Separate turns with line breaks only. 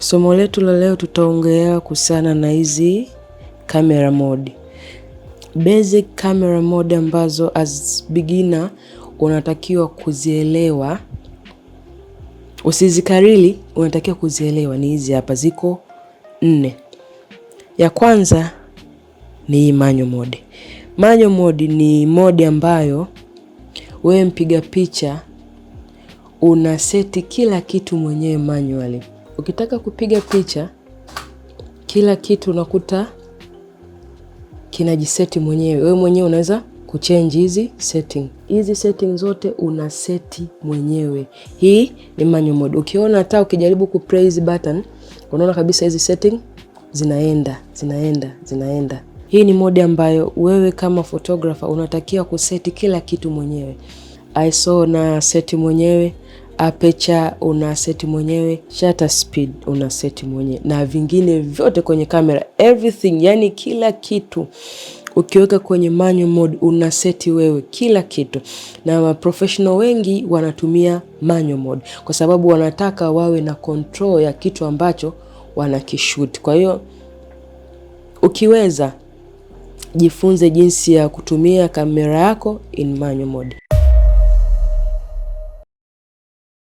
Somo letu la leo tutaongelea kuhusiana na hizi camera mode. Basic camera mode ambazo as beginner unatakiwa kuzielewa. Usizikariri, unatakiwa kuzielewa ni hizi hapa, ziko 4. Ya kwanza ni manual mode. Manual mode ni mode ambayo wewe mpiga picha una seti kila kitu mwenyewe manually. Ukitaka kupiga picha, kila kitu unakuta kinajiseti mwenyewe. Wewe mwenyewe unaweza kuchange hizi setting. Hizi setting zote una seti mwenyewe. Hii ni manual mode. Ukiona hata ukijaribu kupress button, unaona kabisa hizi setting zinaenda. Hii ni mode ambayo wewe kama photographer unatakiwa kuseti kila kitu mwenyewe. ISO na seti mwenyewe, aperture una seti mwenyewe, shutter speed una seti mwenyewe, na vingine vyote kwenye kamera, everything, yani kila kitu ukiweka kwenye manual mode una seti wewe kila kitu. Na professional wengi wanatumia manual mode kwa sababu wanataka wawe na control ya kitu ambacho wanakishoot. Kwa hiyo ukiweza jifunze jinsi ya kutumia kamera yako in manual mode.